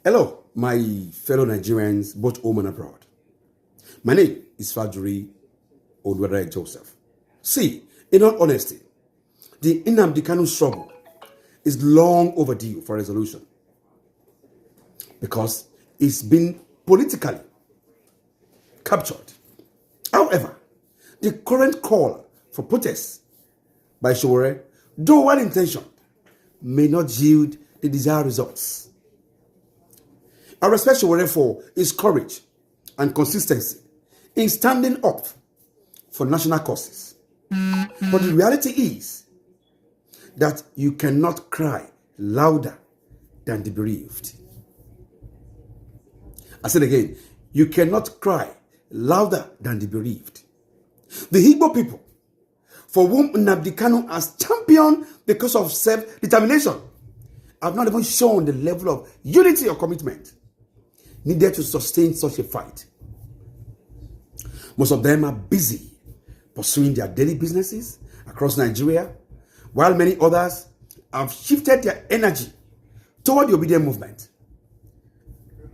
Hello, my fellow Nigerians, both home and abroad. My name is Fajuri Odwara Joseph. See, in all honesty, the Nnamdi Kanu struggle is long overdue for resolution because it's been politically captured. However, the current call for protests by Showore, though well-intentioned, may not yield the desired results. I respect Showore for his courage and consistency in standing up for national causes. But the reality is that you cannot cry louder than the bereaved. I said again, you cannot cry louder than the bereaved. The Igbo people, for whom Nnamdi Kanu has championed the cause of self-determination, have not even shown the level of unity or commitment needed to sustain such a fight. Most of them are busy pursuing their daily businesses across Nigeria, while many others have shifted their energy toward the obedient movement.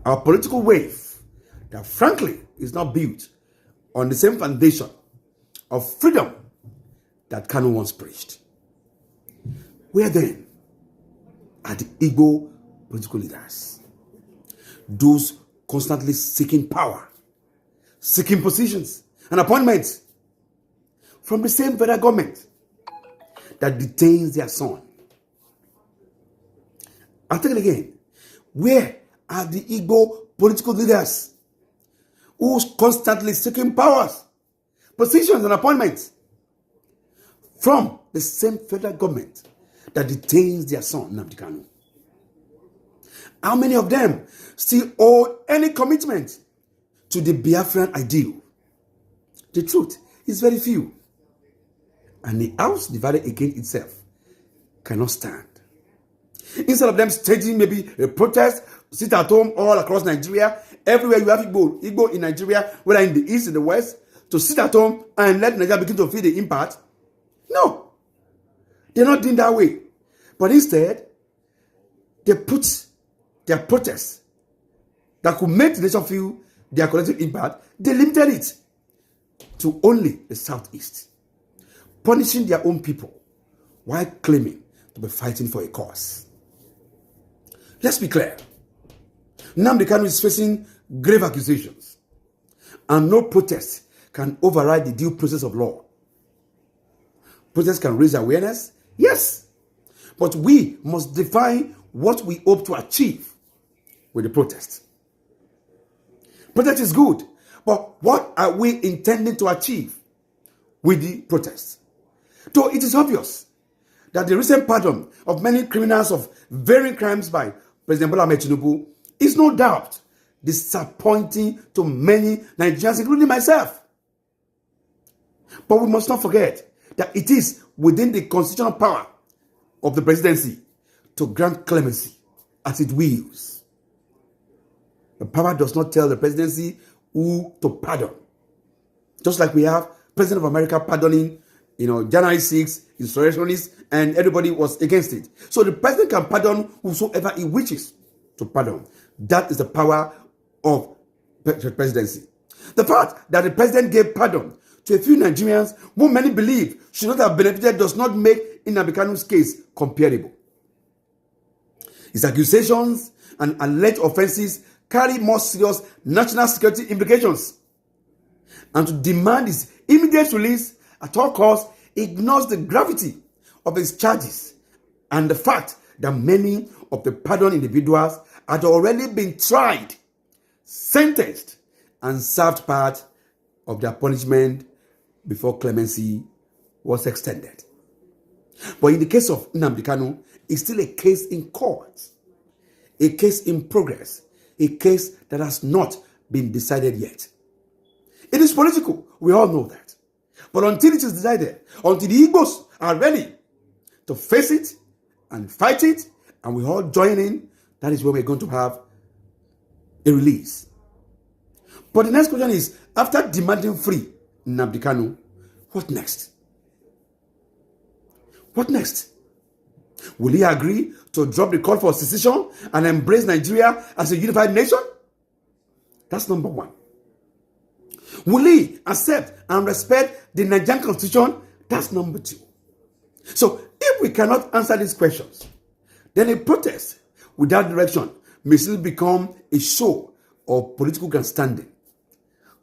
Our political wave that frankly is not built on the same foundation of freedom that Kanu once preached. Where then are the Igbo political leaders? Those constantly seeking power, seeking positions and appointments from the same federal government that detains their son. I'll take it again. Where are the Igbo political leaders who's constantly seeking powers, positions and appointments from the same federal government that detains their son, Nnamdi Kanu? How many of them still owe any commitment to the Biafran ideal? The truth is very few. And the house divided against itself cannot stand. Instead of them staging maybe a protest, sit at home all across Nigeria, everywhere you have Igbo in Nigeria, whether in the east, in the west, to sit at home and let Nigeria begin to feel the impact. No, they're not doing that way. But instead, they put their protests that could make the nation feel their collective impact, they limited it to only the southeast, punishing their own people while claiming to be fighting for a cause. Let's be clear. Nnamdi Kanu is facing grave accusations, and no protest can override the due process of law. Protests can raise awareness, yes, but we must define what we hope to achieve with the protest. Protest is good, but what are we intending to achieve with the protest? Though it is obvious that the recent pardon of many criminals of varying crimes by President Bola Ahmed Tinubu is no doubt disappointing to many Nigerians, including myself. But we must not forget that it is within the constitutional power of the presidency to grant clemency as it wills. The power does not tell the presidency who to pardon. Just like we have President of America pardoning, January 6th, insurrectionists, and everybody was against it. So the president can pardon whosoever he wishes to pardon. That is the power of the presidency. The fact that the president gave pardon to a few Nigerians who many believe should not have benefited does not make Nnamdi Kanu's case comparable. His accusations and alleged offenses carry more serious national security implications. And to demand his immediate release at all costs ignores the gravity of his charges and the fact that many of the pardoned individuals had already been tried, sentenced, and served part of their punishment before clemency was extended. But in the case of Nnamdi Kanu, it's still a case in court, a case in progress, a case that has not been decided yet. It is political, we all know that. But until it is decided, until the Igbos are ready to face it and fight it, and we all join in, that is when we're going to have a release. But the next question is, after demanding free Nnamdi Kanu, what next? What next? Will he agree to drop the call for secession and embrace Nigeria as a unified nation? That's number one. Will he accept and respect the Nigerian constitution? That's number two. So if we cannot answer these questions, then a protest without direction may still become a show of political grandstanding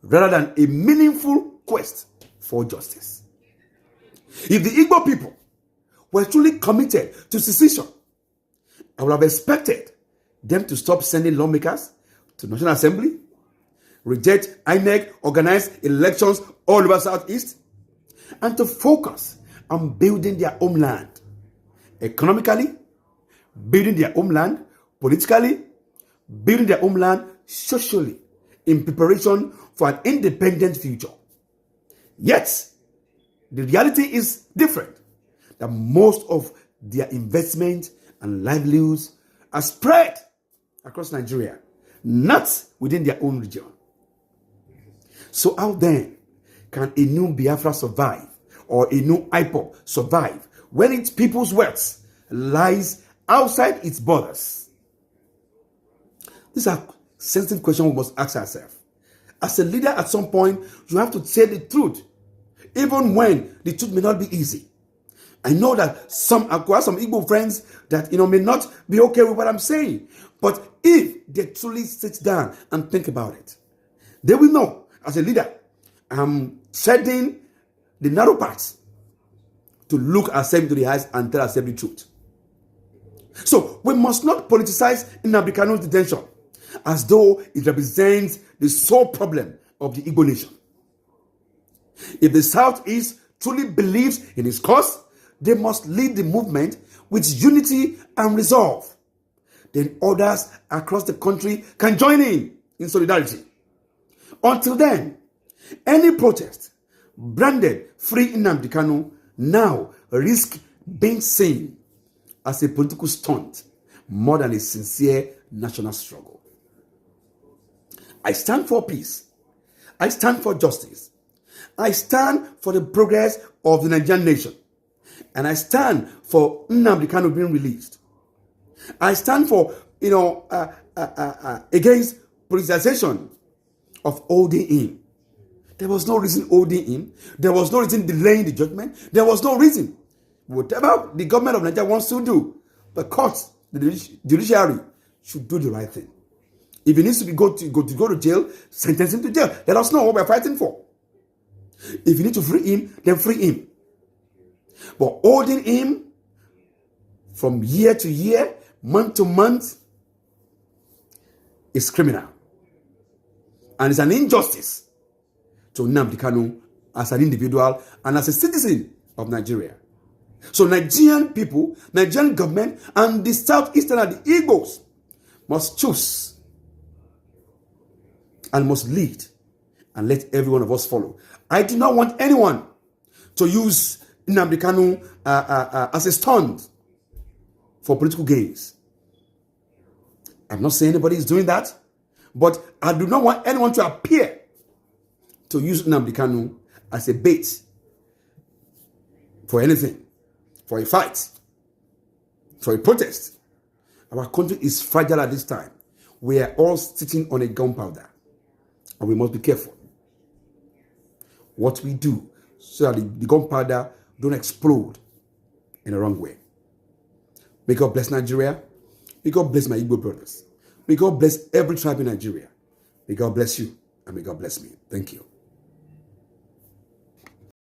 rather than a meaningful quest for justice. If the Igbo people were truly committed to secession, I would have expected them to stop sending lawmakers to the National Assembly, reject INEC organized elections all over Southeast, and to focus on building their homeland economically, building their homeland politically, building their homeland socially in preparation for an independent future. Yet, the reality is different, that most of their investment and livelihoods are spread across Nigeria, not within their own region. So how then can a new Biafra survive or a new IPOB survive when its people's wealth lies outside its borders? These are sensitive questions we must ask ourselves. As a leader, at some point, you have to say the truth, even when the truth may not be easy. I know that some Igbo friends that may not be okay with what I'm saying, but if they truly sit down and think about it, they will know, as a leader, I'm treading the narrow path to look ourselves into the eyes and tell ourselves the truth. So we must not politicize Nnamdi Kanu's detention as though it represents the sole problem of the Igbo nation. If the Southeast truly believes in its cause, they must lead the movement with unity and resolve. Then others across the country can join in solidarity. Until then, any protest branded Free Nnamdi Kanu now risks being seen as a political stunt more than a sincere national struggle. I stand for peace. I stand for justice. I stand for the progress of the Nigerian nation. And I stand for Nnamdi Kanu being released. I stand for, against politicization of holding him. There was no reason holding him. There was no reason delaying the judgment. There was no reason. Whatever the government of Nigeria wants to do, the courts, the judiciary should do the right thing. If he needs to go to jail, sentence him to jail. Let us know what we're fighting for. If you need to free him, then free him. But holding him from year to year, month to month, is criminal. And it's an injustice to Nnamdi Kanu as an individual and as a citizen of Nigeria. So Nigerian people, Nigerian government, and the Southeastern and the Igbos must choose and must lead and let every one of us follow. I do not want anyone to use Nnamdi Kanu as a stunt for political gains. I'm not saying anybody is doing that, but I do not want anyone to appear to use Nnamdi Kanu as a bait for anything, for a fight, for a protest. Our country is fragile at this time. We are all sitting on a gunpowder, and we must be careful what we do so that the gunpowder don't explode in the wrong way. May God bless Nigeria. May God bless my Igbo brothers. May God bless every tribe in Nigeria. May God bless you, and may God bless me. Thank you.